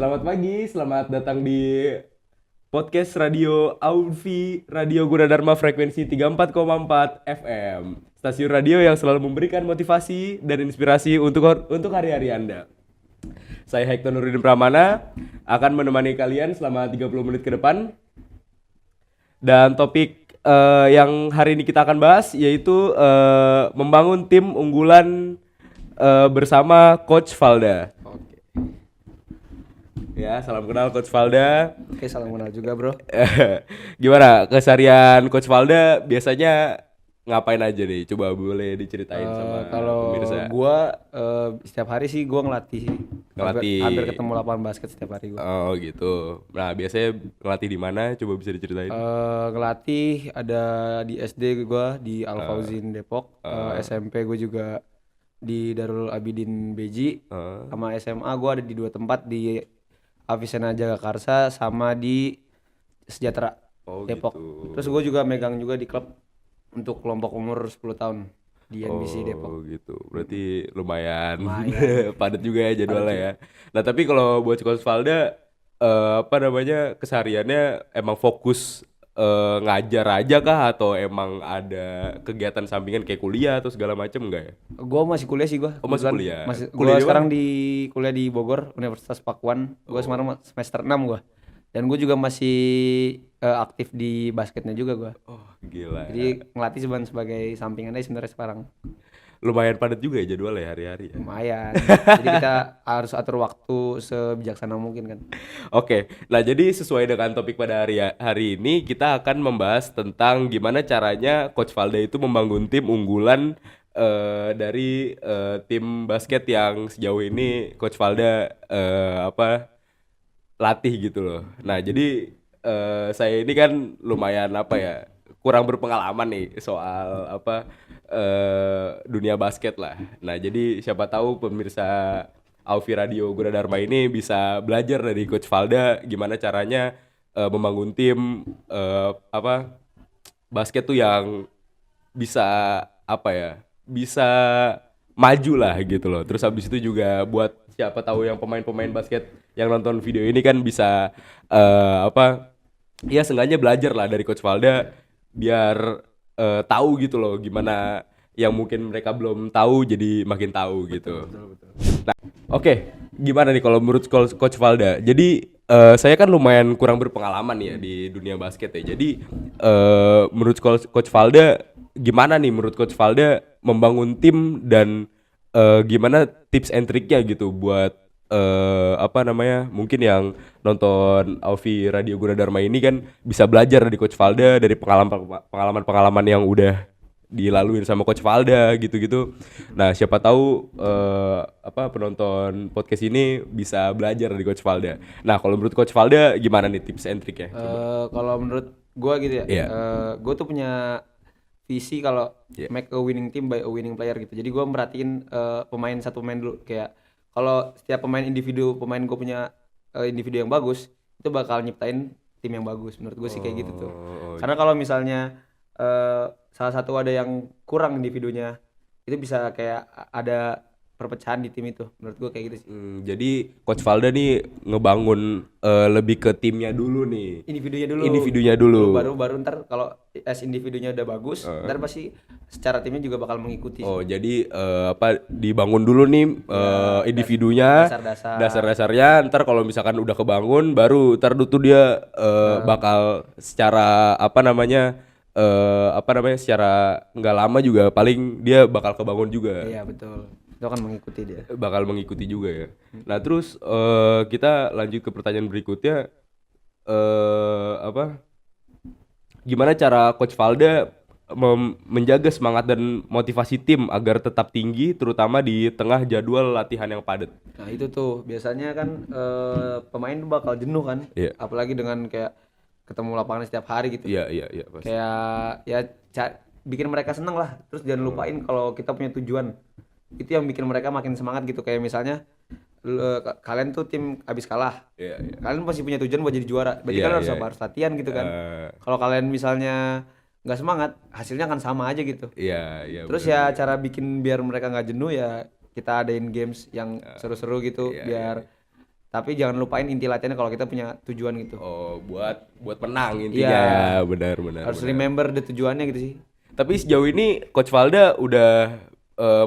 Selamat pagi, selamat datang di podcast Radio Aufi Radio Gunadarma frekuensi 34,4 FM. Stasiun radio yang selalu memberikan motivasi dan inspirasi untuk hari-hari Anda. Saya Hector Nurudin Pramana akan menemani kalian selama 30 menit ke depan. Dan topik yang hari ini kita akan bahas yaitu membangun tim unggulan bersama Coach Valda. Ya, salam kenal Coach Valda. Oke, salam kenal juga bro. Gimana keseharian Coach Valda biasanya ngapain aja nih? Coba boleh diceritain sama Kalau pemirsa. gua setiap hari sih gua ngelatih. Ngelatih. Hampir ketemu lapangan basket setiap hari gua. Oh gitu. Nah biasanya ngelatih di mana? Coba bisa diceritain. Ngelatih ada di SD gua di Al Fauzin Depok. SMP gua juga di Darul Abidin Beji. Sama SMA gua ada di dua tempat di Avicenna Jagakarsa sama di Sejahtera Oh Depok. gitu. Terus gua juga megang juga di klub untuk kelompok umur 10 tahun di NBC Depok. Oh gitu. Berarti lumayan padat juga ya jadwalnya ya. Nah tapi kalau buat Coach Valda kesehariannya emang fokus ngajar aja kah atau emang ada kegiatan sampingan kayak kuliah atau segala macem enggak ya? Gua masih kuliah sih gua. Oh, masih Kebetulan kuliah. Gua Kuliah di sekarang mana? di kuliah di Bogor, Universitas Pakuan. Gua sekarang semester 6 gua. Dan gua juga masih aktif di basketnya juga gua. Oh gila. Jadi ngelatih sebagai sampingan aja sebenarnya sekarang. Lumayan padat juga ya jadwalnya hari-hari ya. Lumayan. Jadi kita harus atur waktu sebijaksana mungkin kan. Oke, nah jadi sesuai dengan topik pada hari ini kita akan membahas tentang gimana caranya Coach Valda itu membangun tim unggulan dari tim basket yang sejauh ini Coach Valda latih gitu loh. Nah jadi saya ini kan lumayan kurang berpengalaman nih soal dunia basket lah. Nah jadi siapa tahu pemirsa Aufi Radio Gunadarma ini bisa belajar dari Coach Valda gimana caranya membangun tim basket tuh yang bisa bisa maju lah gitu loh. Terus habis itu juga buat siapa tahu yang pemain-pemain basket yang nonton video ini kan bisa ya seenggaknya belajar lah dari Coach Valda biar tahu gitu loh gimana yang mungkin mereka belum tahu jadi makin tahu gitu. Betul. Nah, oke, gimana nih kalau menurut Coach Valda? Jadi saya kan lumayan kurang berpengalaman ya di dunia basket ya. Jadi menurut Coach Valda gimana nih menurut Coach Valda membangun tim dan gimana tips and triknya gitu buat mungkin yang nonton Aufi Radio Gunadarma ini kan bisa belajar dari Coach Valda dari pengalaman yang udah dilaluin sama Coach Valda gitu-gitu. Nah, siapa tahu penonton podcast ini bisa belajar dari Coach Valda. Nah, kalau menurut Coach Valda gimana nih tips and triknya? Kalau menurut gua gitu ya. Iya. Gua tuh punya visi kalau Yeah. make a winning team by a winning player gitu. Jadi gua merhatiin pemain satu pemain dulu, kayak kalau setiap pemain gue punya individu yang bagus, itu bakal nyiptain tim yang bagus. Menurut gue sih kayak gitu tuh. Karena kalau misalnya salah satu ada yang kurang individunya, itu bisa kayak ada perpecahan di tim itu. Menurut gue kayak gitu sih. Jadi Coach Valda nih ngebangun lebih ke timnya dulu nih. Individunya dulu. Baru ntar kalau individunya udah bagus, ntar pasti secara timnya juga bakal mengikuti. Oh, jadi dibangun dulu nih individunya, dasar-dasarnya. Ntar kalau misalkan udah kebangun, baru ntar tuh dia bakal secara secara nggak lama juga paling dia bakal kebangun juga. Iya betul. Itu akan mengikuti dia. Bakal mengikuti juga ya. Nah terus kita lanjut ke pertanyaan berikutnya. Gimana cara Coach Valda menjaga semangat dan motivasi tim agar tetap tinggi terutama di tengah jadwal latihan yang padat? Nah itu tuh biasanya kan pemain tuh bakal jenuh kan. Iya. Apalagi dengan kayak ketemu lapangan setiap hari gitu. Iya pasti. Kayak ya bikin mereka seneng lah. Terus jangan lupain kalau kita punya tujuan. Itu yang bikin mereka makin semangat gitu. Kayak misalnya kalian tuh tim abis kalah. Iya. Kalian pasti punya tujuan buat jadi juara. Berarti Iya, kalian iya. harus latihan gitu kan. Kalau kalian misalnya nggak semangat, hasilnya akan sama aja gitu. Iya. Terus bener. ya cara bikin biar mereka nggak jenuh ya kita adain games yang seru-seru gitu Iya, biar Tapi jangan lupain inti latihannya kalau kita punya tujuan gitu. Oh, buat menang intinya Iya. ya. Benar. Harus remember the tujuannya gitu sih. Tapi sejauh ini Coach Valda udah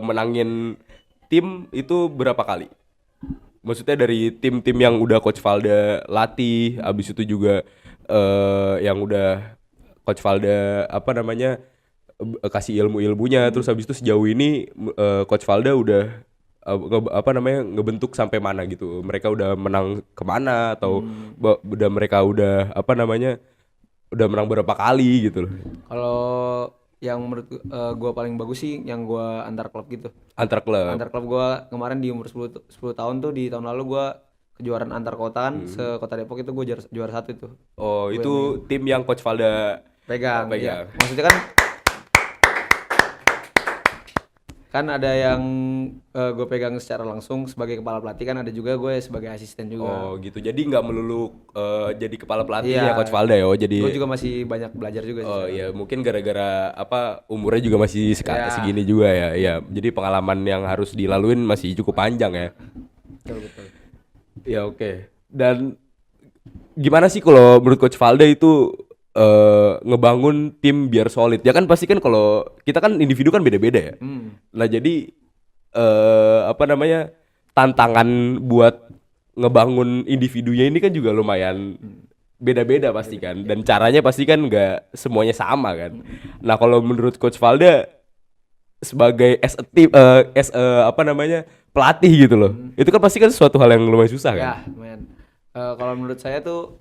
menangin tim itu berapa kali? Maksudnya dari tim-tim yang udah Coach Valda latih, abis itu juga yang udah Coach Valda apa namanya kasih ilmu-ilmunya, terus habis itu sejauh ini Coach Valda udah ngebentuk sampai mana gitu? Mereka udah menang kemana atau mereka udah apa namanya udah menang berapa kali gitu loh? Kalau yang menurut gua paling bagus sih yang gua antar klub gitu. Antar klub. Antar klub gua kemarin di umur 10 tahun tuh, di tahun lalu gua kejuaraan antar kota kan se-Kota Depok itu gua juara 1 itu. Oh, itu tim yang Coach Valda Pegang. pegang. Iya. Maksudnya kan ada yang gue pegang secara langsung sebagai kepala pelatih, kan ada juga gue sebagai asisten juga. Oh gitu, jadi nggak melulu jadi kepala pelatih ya Iya. Coach Valda ya. Oh jadi, Gue juga masih banyak belajar juga sih. oh iya mungkin gara-gara apa umurnya juga masih Iya. segini juga ya. Iya, jadi pengalaman yang harus dilaluin masih cukup panjang ya. Betul. Ya oke. Dan gimana sih kalau menurut Coach Valda itu ngebangun tim biar solid? Ya kan pasti kan kalau kita kan individu kan beda-beda ya. Nah jadi apa namanya tantangan buat ngebangun individunya ini kan juga lumayan beda-beda pasti kan, dan caranya pasti kan nggak semuanya sama kan. Nah kalau menurut Coach Valda sebagai as a team, apa namanya pelatih gitu loh, itu kan pasti kan sesuatu hal yang lumayan susah kan. Ya, men. Kalau menurut saya tuh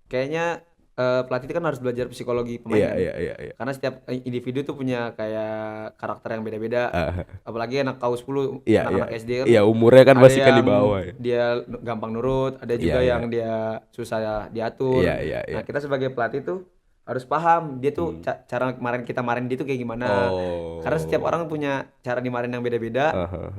kayaknya pelatih itu kan harus belajar psikologi pemain. Iya. Karena setiap individu tuh punya kayak karakter yang beda-beda. Apalagi anak KU10, Iya, anak-anak iya. SD kan. Iya, umurnya kan ada pasti kan di yang bawah ya. Dia gampang nurut, ada juga Iya. yang dia susah diatur. Iya. Nah, kita sebagai pelatih tuh harus paham dia tuh cara kita marahin dia tuh kayak gimana. Oh. Karena setiap orang punya cara dimarahin yang beda-beda.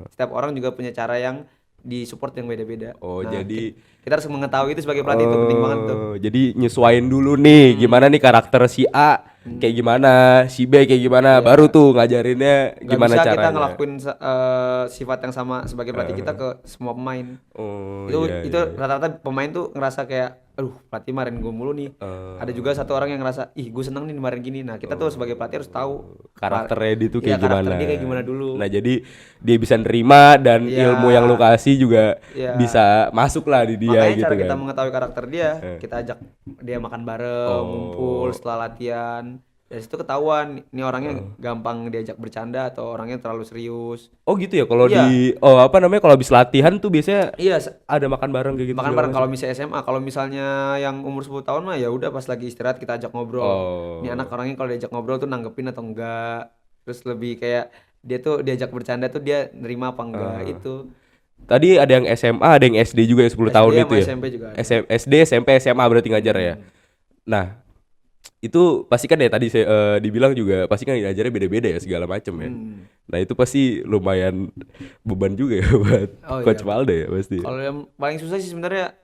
Setiap orang juga punya cara yang di-support yang beda-beda. Oh, Nah, jadi kita harus mengetahui itu sebagai pelatih, itu penting banget tuh. Jadi nyesuain dulu nih gimana nih karakter si A kayak gimana, si B kayak gimana, baru tuh ngajarinnya Gak gimana bisa caranya. kita ngelakuin sifat yang sama sebagai pelatih kita ke semua pemain. Oh, itu iya, itu iya. rata-rata pemain tuh ngerasa kayak aduh pelatih marahin gue mulu nih. Ada juga satu orang yang ngerasa ih gue seneng nih dimarahin gini. Nah kita tuh sebagai pelatih harus tahu Karakternya dia tuh iya, kayak gimana. karakter dia kayak gimana dulu. Nah, jadi dia bisa nerima dan Iya. ilmu yang lu kasih juga Iya. bisa masuk lah di dia Makanya gitu cara kan. kita mengetahui karakter dia, kita ajak dia makan bareng, ngumpul setelah latihan. Dari situ ketahuan ini orangnya gampang diajak bercanda atau orangnya terlalu serius. Oh gitu ya, kalau Iya. apa namanya kalau habis latihan tuh biasanya Iya, ada makan bareng kayak gitu. makan segala bareng macam. kalau misalnya SMA. Kalau misalnya yang umur 10 tahun mah ya udah pas lagi istirahat kita ajak ngobrol. Oh. Ini anak orangnya kalau diajak ngobrol tuh nanggepin atau enggak. Terus lebih kayak dia tuh diajak bercanda tuh dia nerima apa enggak itu. Tadi ada yang SMA, ada yang SD juga yang 10 tahun SD itu sama ya. SMP juga ada. SD, SMP, SMA berarti ngajar ya. Nah, itu pasti kan ya tadi saya dibilang juga pasti kan diajarnya beda-beda ya segala macam ya. Nah, itu pasti lumayan beban juga ya buat Oh, Coach iya. Valda ya pasti. Kalau yang paling susah sih sebenarnya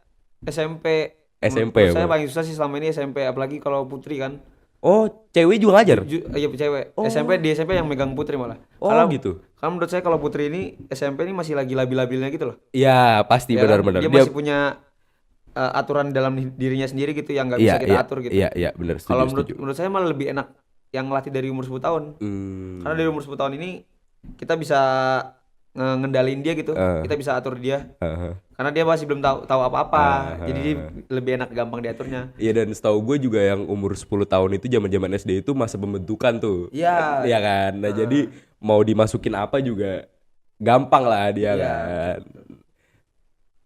SMP. SMP Menurut ya, saya Bang? paling susah sih selama ini SMP, apalagi kalau putri kan. Oh, cewek juga ngajar? Iya cewek. Di SMP yang megang putri malah. Oh, Kalau gitu. Kalau menurut saya kalau putri ini SMP ini masih lagi labil-labilnya gitu loh. Iya, pasti Ya kan? benar-benar. Dia masih punya aturan dalam dirinya sendiri gitu yang nggak bisa kita atur gitu. Iya, benar, setuju, Kalau setuju. menurut saya malah lebih enak yang ngelatih dari umur 10 tahun. Karena dari umur 10 tahun ini kita bisa ngendalin dia gitu. Kita bisa atur dia. Karena dia masih belum tahu apa-apa. Jadi dia lebih enak gampang diaturnya. Iya, dan setahu gue juga yang umur 10 tahun itu zaman-zaman SD itu masa pembentukan tuh. Iya. Iya kan. Nah, jadi mau dimasukin apa juga gampang lah dia Iya. kan.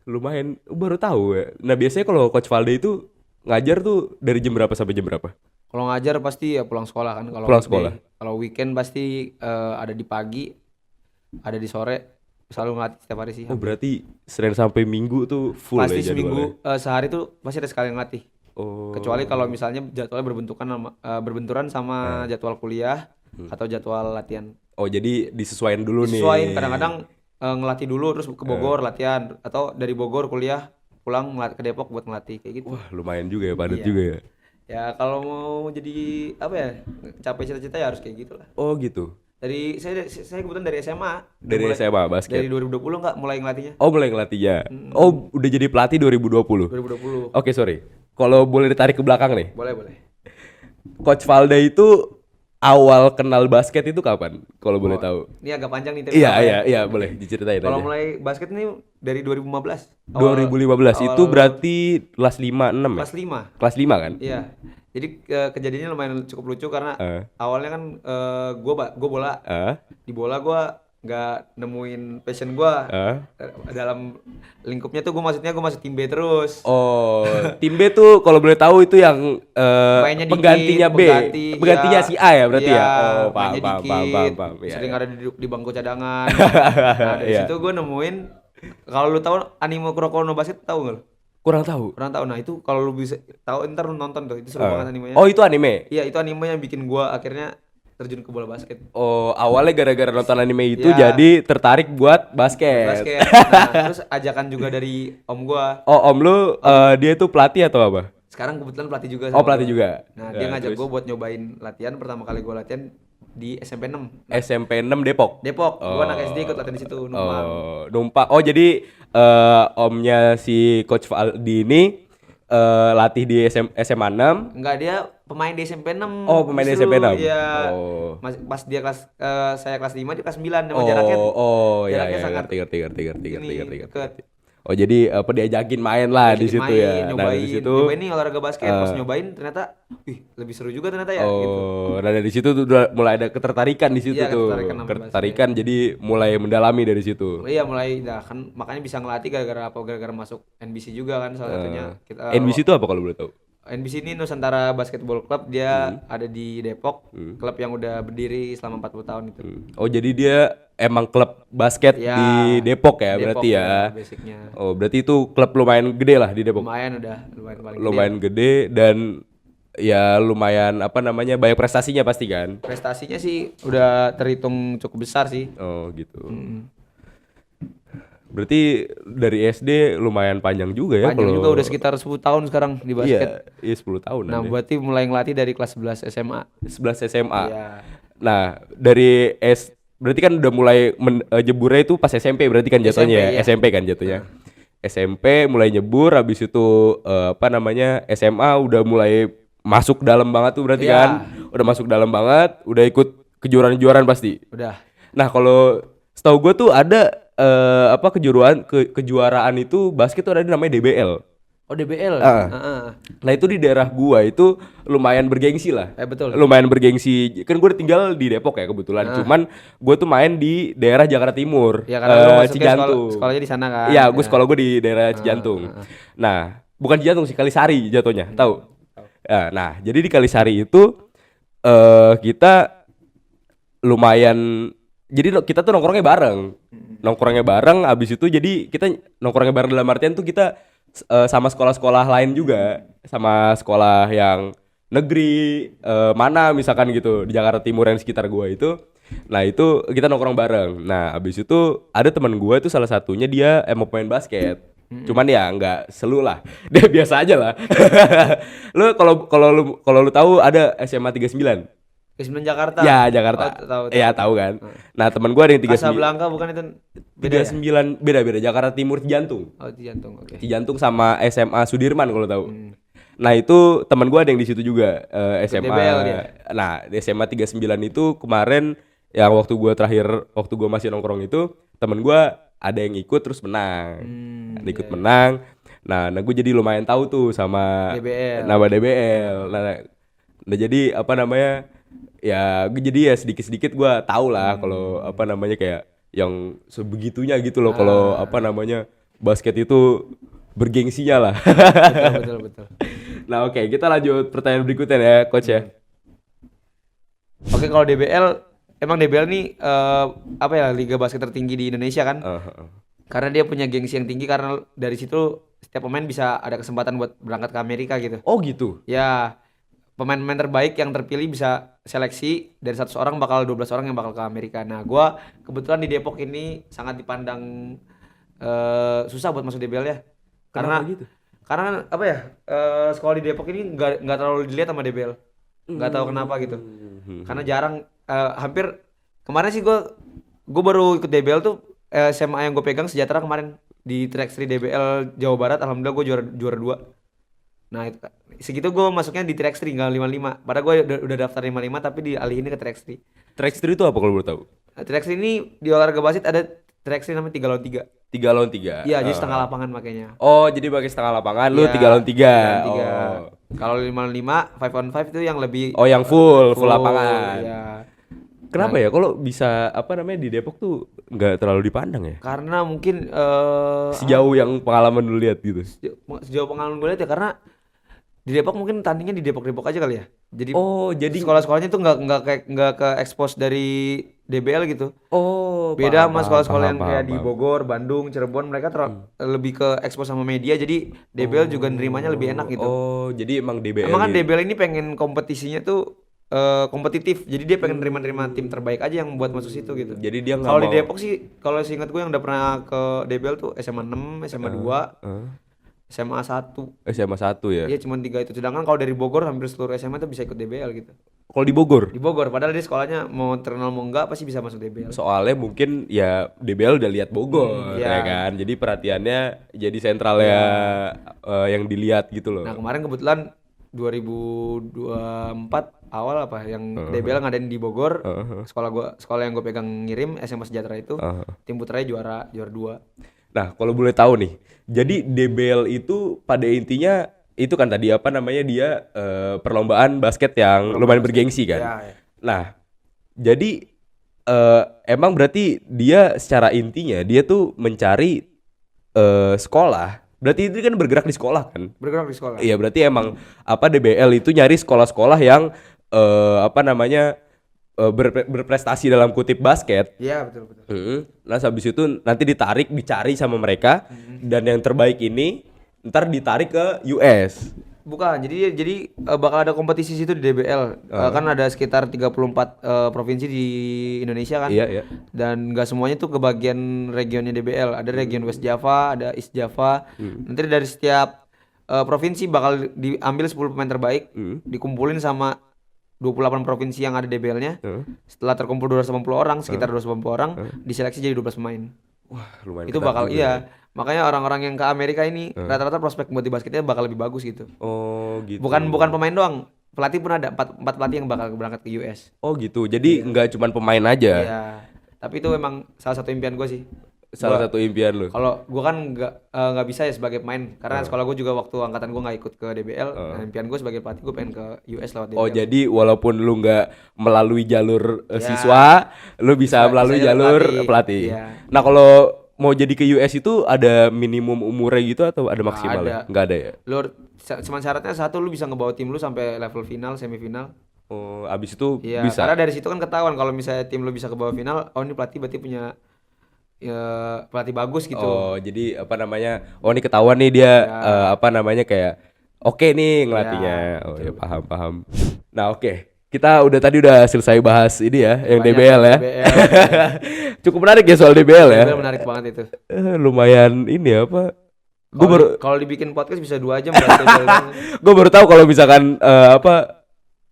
Lumayan baru tahu ya. Nah, biasanya kalau Coach Valda itu ngajar tuh dari jam berapa sampai jam berapa? Kalau ngajar pasti ya pulang sekolah kan. Kalau Pulang weekday. sekolah. Kalau weekend pasti ada di pagi, ada di sore. Selalu ngelatih setiap hari sih. Oh, berarti Senin sampai Minggu tuh full Pasti ya jadwalnya? seminggu sehari tuh pasti ada sekali ngelatih. Oh. Kecuali kalau misalnya jadwalnya berbenturan sama jadwal kuliah atau jadwal latihan. Oh, jadi disesuaikan dulu nih. Disesuaiin, kadang-kadang ngelatih dulu terus ke Bogor latihan, atau dari Bogor kuliah pulang ke Depok buat ngelatih kayak gitu. Wah, lumayan juga ya, padat Iya. juga ya. Ya kalau mau jadi apa ya, capai cita-cita ya harus kayak gitulah. Oh gitu. Saya kebetulan dari SMA. Dari Mulai- SMA basket. Dari 2020 nggak mulai ngelatihnya. Oh, mulai ngelatihnya. Oh, udah jadi pelatih 2020. 2020. Oke, sorry. Kalau boleh ditarik ke belakang nih. Boleh. Coach Valda itu awal kenal basket itu kapan? Kalau boleh tahu. Ini agak panjang nih tapi Iya, apa ya? iya, boleh diceritain Kalau aja. mulai basket ini dari 2015. 2015 itu berarti kelas 5 6 ya? Kelas 5. Kelas 5 kan? Iya. Jadi kejadiannya lumayan cukup lucu karena Eh. awalnya kan gua bola. Eh? Di bola gua nggak nemuin passion gua. Eh? Dalam lingkupnya tuh gua masuk tim B terus. Oh, tim B tuh kalau boleh tahu itu yang Mainnya dikit, penggantinya B, penggantinya iya. si A ya berarti Iya, ya. Oh, mainnya dikit, paham. Iya, sering iya. ada di bangku cadangan. Nah, dari Iya. situ gue nemuin, kalau lu tahu anime Kuroko no Basket, tahu nggak lu? Kurang tahu. Kurang tahu. Nah itu kalau lu bisa tahu ntar lu nonton tuh, itu seru banget animenya. Oh, itu anime. Iya, itu anime yang bikin gua akhirnya terjun ke bola basket. Oh, awalnya gara-gara nonton anime itu Iya. jadi tertarik buat basket. Basket. Nah, terus ajakan juga dari om gua. Oh, om lu dia itu pelatih atau apa? Sekarang kebetulan pelatih juga Oh, sama pelatih gua. juga. Nah, dia Nah, ngajak terus? gua buat nyobain latihan. Pertama kali gua latihan di SMP 6. SMP 6 Depok. Depok. Gua anak SD ikut latihan di situ, numpang. Oh, numpang. Oh, jadi omnya si Coach Valdi ini latih di SMA 6. Enggak, dia pemain di SMP 6. Oh, pemain di justru. SMP 6. Iya. Oh. Pas dia saya kelas 5, dia kelas 9. Emang jaraknya Ya, jaraknya sangat ngerti. ini, deket. Oh, jadi diajakin main lah di situ ya. Nah, Nyobain, dari situ nyobain nih olahraga basket. Pas nyobain ternyata, wih, lebih seru juga ternyata ya gitu. Oh, nah dari situ tuh udah mulai ada ketertarikan di situ Iya, tuh. ketertarikan sama Ketertarikan jadi mulai mendalami dari situ. Iya, mulai dah kan makanya bisa ngelatih gara-gara apa? Gara-gara masuk NBC juga kan salah satunya. NBC itu apa kalau boleh tahu? NBC ini Nusantara Basketball Club, dia ada di Depok, klub yang udah berdiri selama 40 tahun itu. Oh, jadi dia emang klub basket Ya, di Depok ya Depok berarti ya. basicnya. Oh, berarti itu klub lumayan gede lah di Depok. Lumayan paling Lumayan gede dan ya lumayan apa namanya banyak prestasinya pasti kan. prestasinya sih udah terhitung cukup besar sih. Oh, gitu. Berarti dari SD lumayan panjang juga ya Panjang kalau juga udah sekitar 10 tahun sekarang di basket. Iya, 10 tahun Nah, berarti mulai ngelatih dari kelas 11 SMA. 11 SMA. Iya. Nah, berarti kan udah mulai jeburnya itu pas SMP berarti kan jatuhnya ya? SMP, iya. SMP kan jatuhnya. SMP mulai nyebur habis itu apa namanya? SMA udah mulai masuk dalam banget tuh berarti Iya. kan. Udah masuk dalam banget, udah ikut kejuaraan-kejuaraan pasti. Udah. Nah, kalau setahu gue tuh ada apa kejuaraan itu basket tuh ada namanya DBL. Oh, DBL. Ah. Heeh. Nah, itu di daerah gua itu lumayan bergengsi lah. Betul. Lumayan bergengsi. Kan gue tinggal di Depok ya kebetulan. Cuman gue tuh main di daerah Jakarta Timur. Ya karena lu masuknya Cijantung. sekolahnya di sana kan. Iya, gue sekolah gue di daerah Cijantung. Nah, bukan Cijantung sih, Kalisari jatuhnya. Tahu? Nah, jadi di Kalisari itu kita lumayan, jadi kita tuh nongkrongnya bareng. Abis itu jadi kita nongkrongnya bareng dalam artian tuh kita sama sekolah-sekolah lain juga, sama sekolah yang negeri mana misalkan gitu di Jakarta Timur yang sekitar gua itu. Nah, itu kita nongkrong bareng. Nah, abis itu ada teman gua itu salah satunya dia emang pemain basket. Cuman ya nggak selu lah. Dia biasa aja lah. Lu kalau lu tahu ada SMA 39. Ke-9 Jakarta. Ya, Jakarta. Oh, tahu. Iya, tahu kan. Nah, teman gua ada yang 39. Casablanca bukan itu? Beda ya? 39 beda-beda. Jakarta Timur Cijantung. Oh, di jantung. Oke. Cijantung sama SMA Sudirman kalau tahu. Nah, itu teman gua ada yang di situ juga SMA. DBL dia. Nah, di SMA 39 itu kemarin yang waktu gua masih nongkrong itu, teman gua ada yang ikut terus menang. Ada ikut menang. Nah, gue jadi lumayan tahu tuh sama DBL. nama DBL. Nah, jadi apa namanya? Ya, jadi ya sedikit-sedikit gue tahu lah kalau apa namanya kayak yang sebegitunya gitu loh kalau apa namanya basket itu bergengsinya lah. Betul. Nah, oke, kita lanjut pertanyaan berikutnya ya, coach ya. Oke, kalau DBL, emang DBL nih apa ya, liga basket tertinggi di Indonesia kan? Karena dia punya gengsi yang tinggi karena dari situ setiap pemain bisa ada kesempatan buat berangkat ke Amerika gitu. Oh, gitu. Ya, pemain-pemain terbaik yang terpilih bisa seleksi dari 100 orang bakal 12 orang yang bakal ke Amerika. Nah, gua kebetulan di Depok ini sangat dipandang susah buat masuk DBL ya. Kenapa gitu? Karena apa ya? Sekolah di Depok ini nggak terlalu dilihat sama DBL. Nggak tahu kenapa gitu. Karena jarang hampir Kemarin sih gue baru ikut DBL tuh SMA yang gue pegang Sejahtera kemarin di track 3 DBL Jawa Barat. Alhamdulillah gue juara juara 2. Nah, segitu gue masuknya di track 3 enggak 55. Padahal gue udah daftar 55 tapi dialihin ke track 3. Track street itu apa kalau boleh tahu? Nah, track 3 ini di olahraga basket ada track 3 namanya 3 lawan 3. 3 lawan 3. Iya, jadi setengah lapangan makanya. Oh, jadi pakai setengah lapangan, lu Iya, 3 lawan 3. 3 lawan 3. Oh. Kalau 5 lawan 5, 5 on 5 itu yang lebih Oh, yang full lapangan. Iya. Kenapa ya kalau bisa apa namanya di Depok tuh nggak terlalu dipandang ya? Karena mungkin Sejauh yang pengalaman lu lihat gitu. sejauh pengalaman gue lihat ya, karena di Depok mungkin tandingnya di Depok aja kali ya. Jadi Oh, jadi sekolah-sekolahnya tuh nggak ke expose dari DBL gitu. oh, Beda paham, sama sekolah-sekolah paham, yang paham, kayak di paham. Bogor, Bandung, Cirebon, mereka lebih ke expose sama media. Jadi DBL juga nerimanya lebih enak gitu. Oh, jadi emang DBL. Emang kan DBL ini pengen kompetisinya tuh kompetitif. Jadi dia pengen nerima tim terbaik aja yang buat masuk situ gitu. Jadi dia nggak Kalau di mau- Depok sih, kalau seingat gue yang udah pernah ke DBL tuh SMA 6, SMA 2, SMA 1. SMA 1 ya. Iya cuma 3 itu. Sedangkan kalau dari Bogor hampir seluruh SMA tuh bisa ikut DBL gitu. Kalau di Bogor, Di Bogor padahal dia sekolahnya mau terkenal mau enggak pasti bisa masuk DBL. soalnya mungkin ya DBL udah lihat Bogor iya. ya kan. Jadi perhatiannya jadi sentralnya yang dilihat gitu loh. Nah, kemarin kebetulan 2024 awal apa yang DBL ngadain di Bogor. Sekolah yang gue pegang ngirim SMA Sejahtera itu. Tim putranya juara 2. Nah, kalau boleh tahu nih, jadi DBL itu pada intinya itu kan tadi apa namanya dia perlombaan basket yang lumayan bergengsi kan. Ya, ya. Nah, jadi emang berarti dia secara intinya dia tuh mencari sekolah. Berarti itu kan bergerak di sekolah kan? Bergerak di sekolah. Iya, berarti emang apa DBL itu nyari sekolah-sekolah yang apa namanya berprestasi dalam kutip basket. Iya, betul. Nah, habis itu nanti dicari sama mereka dan yang terbaik ini ntar ditarik ke US. Bukan, jadi bakal ada kompetisi situ di DBL. Kan ada sekitar 34 provinsi di Indonesia kan. Iya. Dan nggak semuanya tuh ke bagian regionnya DBL. Ada region West Java, ada East Java. Nanti dari setiap provinsi bakal diambil 10 pemain terbaik, dikumpulin sama 28 provinsi yang ada DBL-nya. Setelah terkumpul 280 orang, sekitar 280 orang, diseleksi jadi 12 pemain. Wah, lumayan Itu ketat bakal juga ya. Makanya orang-orang yang ke Amerika ini rata-rata prospek buat di basketnya bakal lebih bagus gitu. Oh, gitu. Bukan pemain doang, pelatih pun ada 4 pelatih yang bakal berangkat ke US. Oh, gitu. Jadi nggak cuman pemain aja. Iya. Tapi itu memang salah satu impian gue sih. Salah satu impian lu. Kalau gue kan nggak bisa ya sebagai pemain, karena sekolah gue juga waktu angkatan gue nggak ikut ke DBL. Nah, impian gue sebagai pelatih gue pengen ke US lewat DBL. Oh, jadi walaupun lu nggak melalui jalur siswa, lu bisa melalui bisa jalur pelatih. pelatih. Iya. Nah, kalau mau jadi ke US itu ada minimum umurnya gitu atau ada maksimalnya? ada. Nggak ada ya? Cuma syaratnya satu, lu bisa ngebawa tim lu sampai level final, semifinal. Oh, abis itu Iya, bisa. karena dari situ kan ketahuan kalau misalnya tim lu bisa ke bawah final, oh ini pelatih berarti punya pelatih bagus gitu. Oh, jadi apa namanya? Oh, ini ketahuan nih dia apa namanya kayak oke nih ngelatihnya. Oh, ya paham. Nah, oke. Kita tadi udah selesai bahas ini ya, yang Banyak DBL ya. DBL. Cukup menarik ya soal DBL ya. DBL menarik banget itu. Lumayan ini apa? Gue Kalau dibikin podcast bisa 2 jam bahas DBL doang. gue baru tahu kalau misalkan apa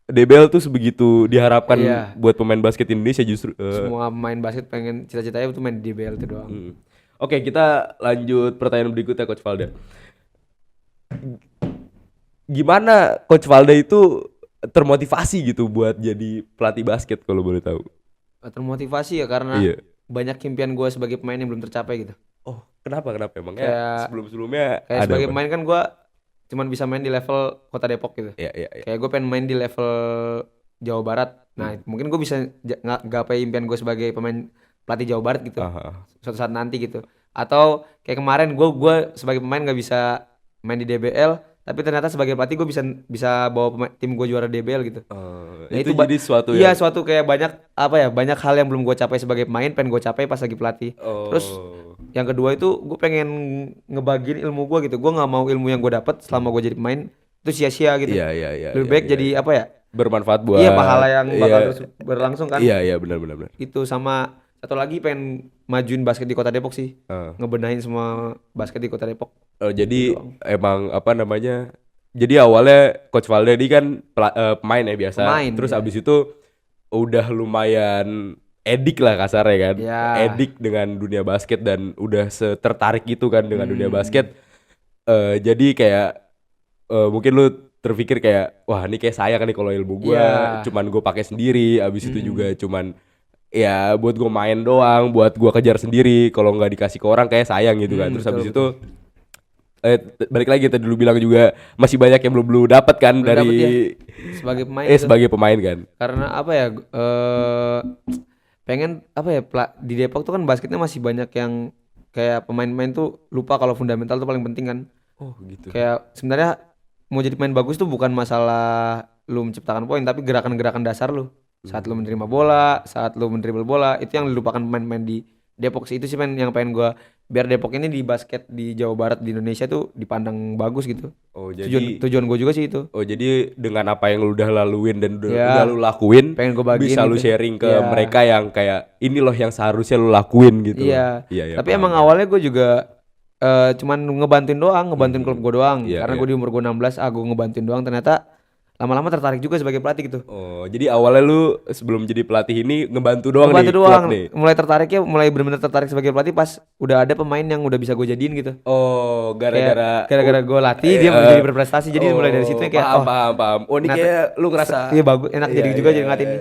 DBL tuh sebegitu diharapkan Iya. buat pemain basket Indonesia justru. Semua main basket pengen cita-citanya tuh main di DBL itu doang. Oke, kita lanjut pertanyaan berikutnya Coach Valda. Gimana Coach Valda itu termotivasi gitu buat jadi pelatih basket kalau boleh tahu? Termotivasi ya karena Iya. banyak impian gue sebagai pemain yang belum tercapai gitu. Oh, kenapa emangnya Kayak- sebelum-sebelumnya Kayak ada sebagai apa? pemain kan gue cuman bisa main di level Kota Depok gitu. Iya. Kayak gue pengen main di level Jawa Barat. Nah, mungkin gue bisa gapai impian gue sebagai pemain pelatih Jawa Barat gitu. Aha. Suatu saat nanti gitu. Atau kayak kemarin gue sebagai pemain nggak bisa main di DBL, tapi ternyata sebagai pelatih gue bisa bawa tim gue juara DBL gitu. Nah, itu jadi suatu iya, yang suatu kayak banyak hal yang belum gue capai sebagai pemain, pengen gue capai pas lagi pelatih. Terus yang kedua itu gue pengen ngebagiin ilmu gue gitu. Gue nggak mau ilmu yang gue dapet selama gue jadi pemain itu sia-sia gitu. Iya. Lebih baik jadi apa ya? bermanfaat buat Iya, pahala yang bakal iya. terus berlangsung kan. Iya, benar. Itu sama satu lagi pengen majuin basket di Kota Depok sih. Ngebenahin semua basket di Kota Depok. Jadi emang apa namanya? Jadi awalnya Coach Valda ini kan pemain ya biasa. Pemain, Terus iya. abis itu udah lumayan edik lah kasarnya kan. Ya. Edik dengan dunia basket dan udah tertarik gitu kan dengan dunia basket. Jadi kayak mungkin lu terpikir kayak wah ini kayak sayang nih kalau ilmu gua Iya. cuman gue pakai sendiri, abis itu juga cuman ya buat gue main doang, buat gua kejar sendiri, kalau nggak dikasih ke orang kayak sayang gitu kan. Terus Betul, habis betul. itu balik lagi tadi lu bilang juga masih banyak yang belum lu dapat kan Belum dari dapet ya, sebagai pemain gitu. sebagai pemain kan. Karena apa ya, pengen apa ya, di Depok tuh kan basketnya masih banyak yang kayak pemain-pemain tuh lupa kalau fundamental tuh paling penting kan. Oh gitu. Kayak sebenarnya mau jadi pemain bagus tuh bukan masalah lu menciptakan poin, tapi gerakan-gerakan dasar lu. Saat lu menerima bola, saat lu mendribble bola, itu yang dilupakan pemain-pemain di Depok sih. Itu sih yang pengen gua, biar Depok ini di basket di Jawa Barat di Indonesia tuh dipandang bagus gitu. Oh jadi Tujuan gue juga sih itu. Oh jadi dengan apa yang lu udah laluin dan Ya, udah lu lakuin, pengen gua bagiin bisa lu gitu. sharing ke Ya. mereka yang kayak ini loh yang seharusnya lu lakuin gitu. Iya. Iya, Tapi paham. emang awalnya gue juga cuman ngebantuin doang, ngebantuin klub gue doang. Iya, Karena iya. gue di umur gue 16, gue ngebantuin doang. Ternyata lama-lama tertarik juga sebagai pelatih gitu. Oh, jadi awalnya lu sebelum jadi pelatih ini ngebantu doang Ngebantu nih doang. klub nih. Mulai tertariknya, mulai benar-benar tertarik sebagai pelatih pas udah ada pemain yang udah bisa gue jadiin gitu. Oh, gara-gara Gara-gara gue latih dia eh, menjadi berprestasi. Jadi mulai dari situ kayak paham. Oh, ini ternyata- kayak lu ngerasa iya bagus, enak jadi juga jadi ngelatih nih.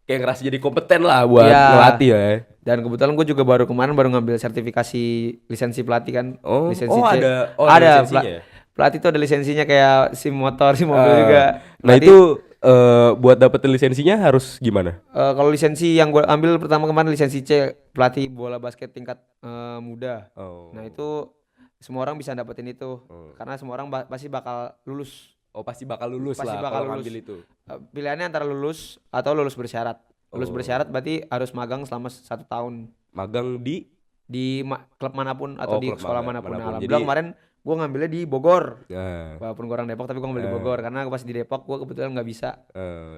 Kayak ngerasa jadi kompeten lah buat Iya. ngelatih ya. Dan kebetulan gue juga baru ngambil sertifikasi lisensi pelatih kan. Oh, Lisensi oh, C. ada lisensinya ya? Pelatih tuh ada lisensinya kayak sim motor, sim mobil Ah. juga. Nah, Pelatih, itu buat dapetin lisensinya harus gimana? kalau lisensi yang gue ambil pertama kemarin lisensi C, pelatih bola basket tingkat muda. Oh. Nah itu semua orang bisa dapetin itu, karena semua orang pasti bakal lulus. Oh, pasti bakal lulus Pasti lah bakal kalau lulus. ngambil itu. Pilihannya antara lulus atau lulus bersyarat. Lulus Oh. bersyarat berarti harus magang selama 1 tahun Magang di di klub manapun atau Oh, di klub sekolah manapun. manapun. Nah, Jadi- alhamdulillah kemarin gue ngambilnya di Bogor. Walaupun gue orang Depok tapi gue ngambil di Bogor karena pas di Depok gue kebetulan nggak bisa.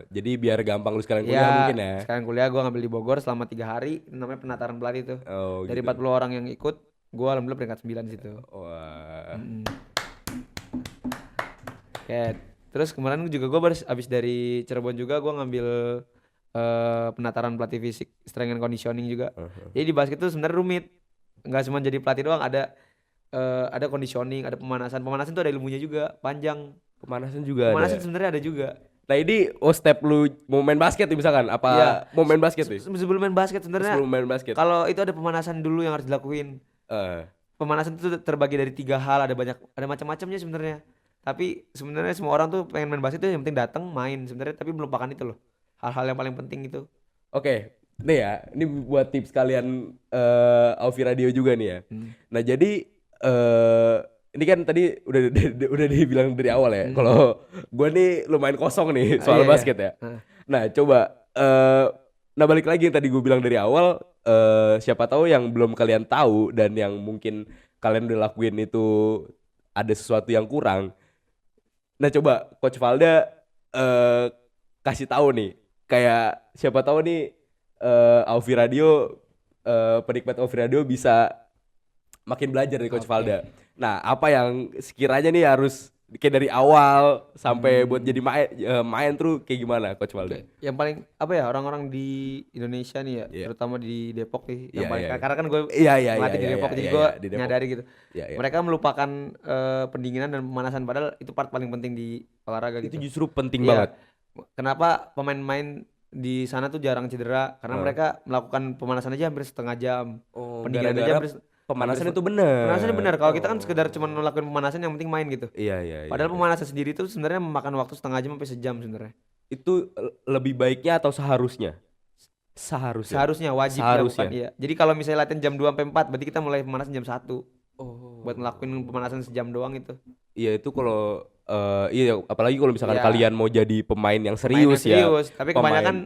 Jadi biar gampang lu sekalian kuliah Ya, mungkin ya. sekarang kuliah gue ngambil di Bogor selama 3 hari, namanya penataran pelatih tuh. Oh, Dari gitu. 40 orang yang ikut, gue alhamdulillah peringkat 9 situ. Wah. Kayak terus kemarin juga gue abis dari Cirebon juga gue ngambil penataran pelatih fisik, strength and conditioning juga. Jadi di basket tuh sebenarnya rumit, nggak cuma jadi pelatih doang, ada conditioning, ada pemanasan. Pemanasan tuh ada ilmunya juga, panjang. Pemanasan juga Pemanasan ada. sebenarnya ada juga. Nah, ini step lu mau main basket nih misalkan apa Iya. mau main basket nih? Sebelum main basket sebenarnya, Sebelum main basket. kalau itu ada pemanasan dulu yang harus dilakuin. Eh, Pemanasan itu terbagi dari 3 hal, ada macam-macamnya sebenarnya. Tapi sebenarnya semua orang tuh pengen main basket tuh yang penting datang main sebenarnya, tapi melupakan itu loh. Hal-hal yang paling penting itu. Oke. Nih ya, ini buat tips kalian Aufi Radio juga nih ya. Nah, jadi ini kan tadi udah dibilang dari awal ya. Kalau gue nih lumayan kosong nih soal Iya, iya. basket ya. Nah, coba nah balik lagi yang tadi gue bilang dari awal, siapa tahu yang belum kalian tahu dan yang mungkin kalian udah lakuin itu ada sesuatu yang kurang. Nah, coba Coach Valda kasih tahu nih, kayak siapa tahu nih Aufi Radio, penikmat Aufi Radio bisa makin belajar dari Coach Valda. Nah, apa yang sekiranya nih harus kayak dari awal sampai buat jadi main tuh kayak gimana Coach Valda? Yang paling apa ya, orang-orang di Indonesia nih ya, Iya. terutama di Depok nih, Iya, yang paling iya. karena kan gue Iya, ngelatih di Depok, jadi iya, gue di Depok. nyadari gitu. Iya, iya. Mereka melupakan pendinginan dan pemanasan, padahal itu part paling penting di olahraga Itu gitu. justru penting Iya. banget. Kenapa pemain-pemain di sana tuh jarang cedera? Karena mereka melakukan pemanasan aja hampir setengah jam. Oh, Pendinginan aja gara-gara hampir pemanasan itu bener. Pemanasannya benar. Kalau kita kan sekedar cuma ngelakuin pemanasan yang penting main gitu. Iya, iya. Padahal iya. pemanasan sendiri itu sebenarnya memakan waktu setengah jam sampai sejam sebenarnya. Itu lebih baiknya atau seharusnya? Seharusnya. Seharusnya wajib Seharusnya. dilakukan, iya. Jadi kalau misalnya latihan jam 2 sampai 4, berarti kita mulai pemanasan jam 1 Oh. buat ngelakuin pemanasan sejam doang itu. Iya, itu kalau iya apalagi kalau misalkan Iya. kalian mau jadi pemain yang Main yang serius ya. Tapi Pemain. kebanyakan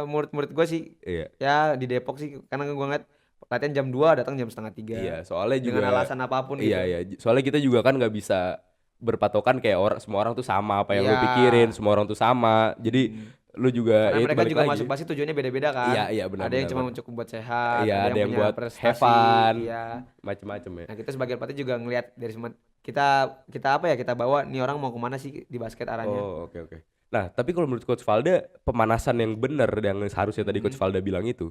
murid-murid gue sih Iya. ya di Depok sih, karena gue ngeliat latihan jam 2 datang jam setengah 3. Iya, soalnya juga Dengan alasan apapun iya, gitu. iya. Soalnya kita juga kan nggak bisa berpatokan kayak semua orang tuh sama apa yang lu Iya. pikirin, semua orang tuh sama. Jadi lu juga Karena ya itu mereka balik juga lagi. masuk pasti tujuannya beda-beda kan. Iya, iya, benar, Ada yang benar, cuma benar. cukup buat sehat, Iya, ada yang punya buat prestasi, have fun. Iya. Macem-macem ya. Nah, kita sebagai pelatih juga ngelihat dari semua kita apa ya, kita bawa nih orang mau kemana sih di basket arahnya. Oh, oke. Nah, tapi kalau menurut Coach Valda, pemanasan yang benar yang seharusnya tadi Coach Valda bilang itu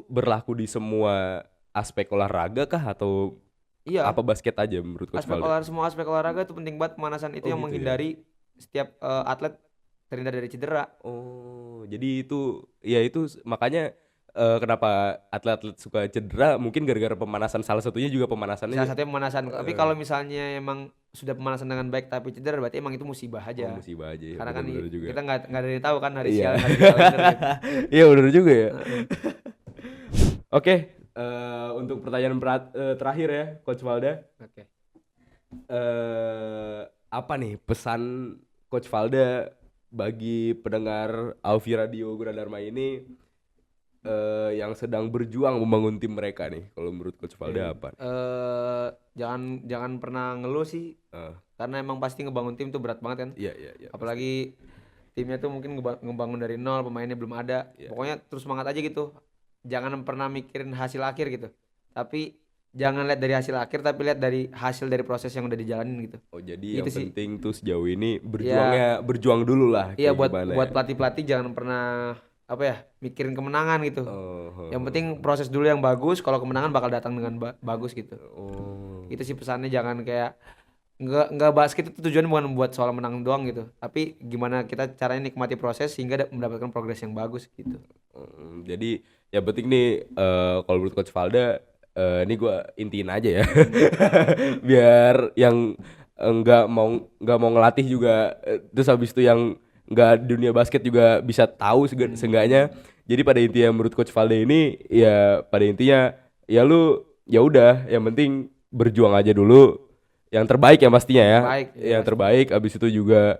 berlaku di semua aspek olahraga kah atau Iya, apa basket aja menurut Coach Valda? semua aspek olahraga itu penting banget pemanasan itu Oh yang gitu ya. menghindari setiap atlet terhindar dari cedera. Oh, jadi itu makanya kenapa atlet-atlet suka cedera mungkin gara-gara pemanasan, salah satunya juga pemanasannya. Salah satunya pemanasan. Tapi kalau misalnya emang sudah pemanasan dengan baik tapi cedera berarti emang itu musibah Oh, aja. musibah aja ya, Karena kan benar-benar juga. kita nggak ada yang tahu kan hari Iya. sial hari kalender gitu. Iya benar juga ya. Oke, untuk pertanyaan terakhir ya, Coach Valda. Oke. Apa nih pesan Coach Valda bagi pendengar Alfi Radio Gunadarma ini yang sedang berjuang membangun tim mereka nih? Kalau menurut Coach Valda apa? Jangan pernah ngeluh sih. Eh, Karena emang pasti ngebangun tim tuh berat banget kan. Iya iya iya. Apalagi timnya tuh mungkin ngebangun dari nol, pemainnya belum ada. Iya. Pokoknya terus semangat aja gitu. Jangan pernah mikirin hasil akhir gitu. Tapi jangan lihat dari hasil akhir, tapi lihat dari hasil dari proses yang udah dijalanin gitu. Oh jadi yang Gitu sih. penting tuh sejauh ini berjuang dulu lah. Iya, kayak buat gimana buat ya. pelatih-pelatih jangan pernah mikirin kemenangan gitu. Oh, Yang penting proses dulu yang bagus, kalau kemenangan bakal datang dengan bagus gitu. oh. Itu sih pesannya, jangan kayak nggak basket itu tujuannya bukan buat soal menang doang gitu, tapi gimana kita caranya nikmati proses sehingga mendapatkan progres yang bagus gitu. Jadi yang penting nih kalau menurut Coach Valda ini gue intiin aja ya biar yang nggak mau ngelatih juga terus habis itu yang nggak di dunia basket juga bisa tahu seenggaknya. Jadi pada intinya menurut Coach Valda ini ya pada intinya ya lu ya udah yang penting berjuang aja dulu yang terbaik ya pastinya ya. Terbaik, ya Yang terbaik abis itu juga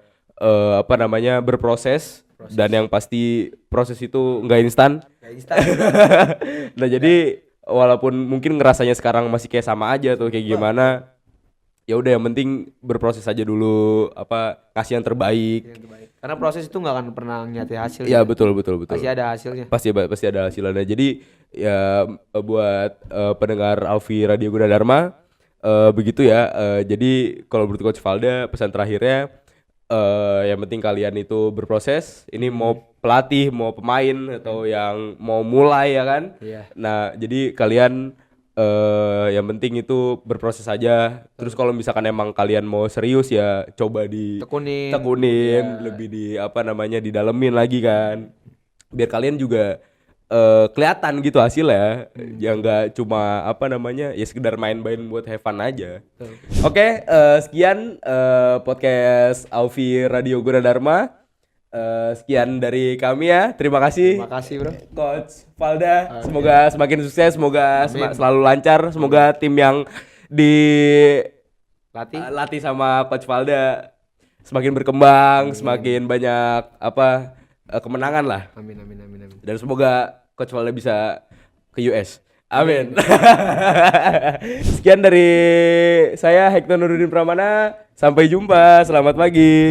berproses. Dan yang pasti proses itu nggak instan. Kayak instan. Nah jadi walaupun mungkin ngerasanya sekarang masih kayak sama aja tuh kayak gimana, ya udah yang penting berproses aja dulu, kasih yang terbaik. Yang terbaik. Karena proses itu nggak akan pernah nyati hasil. Ya gitu. betul. Pasti ada hasilnya. Pasti ada hasilnya. Jadi ya buat pendengar Alfi Radio Gunadarma begitu ya. Jadi kalau menurut Coach Valda pesan terakhirnya yang penting kalian itu berproses. Ini mau pelatih, mau pemain atau yang mau mulai ya kan. Iya. Nah jadi kalian yang penting itu berproses aja. Terus kalau misalkan emang kalian mau serius ya coba Tekunin. tekunin, lebih didalemin lagi kan. Biar kalian juga kelihatan gitu hasilnya. Yang enggak cuma ya sekedar main-main buat have fun aja. Oke, sekian podcast Alfi Radio Gunadarma. Sekian dari kami ya. Terima kasih. Terima kasih bro. Coach Valda, semoga semakin sukses, semoga selalu lancar, semoga tim yang dilatih sama Coach Valda semakin berkembang, semakin banyak kemenangan lah. Amin. Dan semoga Coach Valda bisa ke US. Amin. Sekian dari saya Hector Nurudin Pramana. Sampai jumpa. Selamat pagi.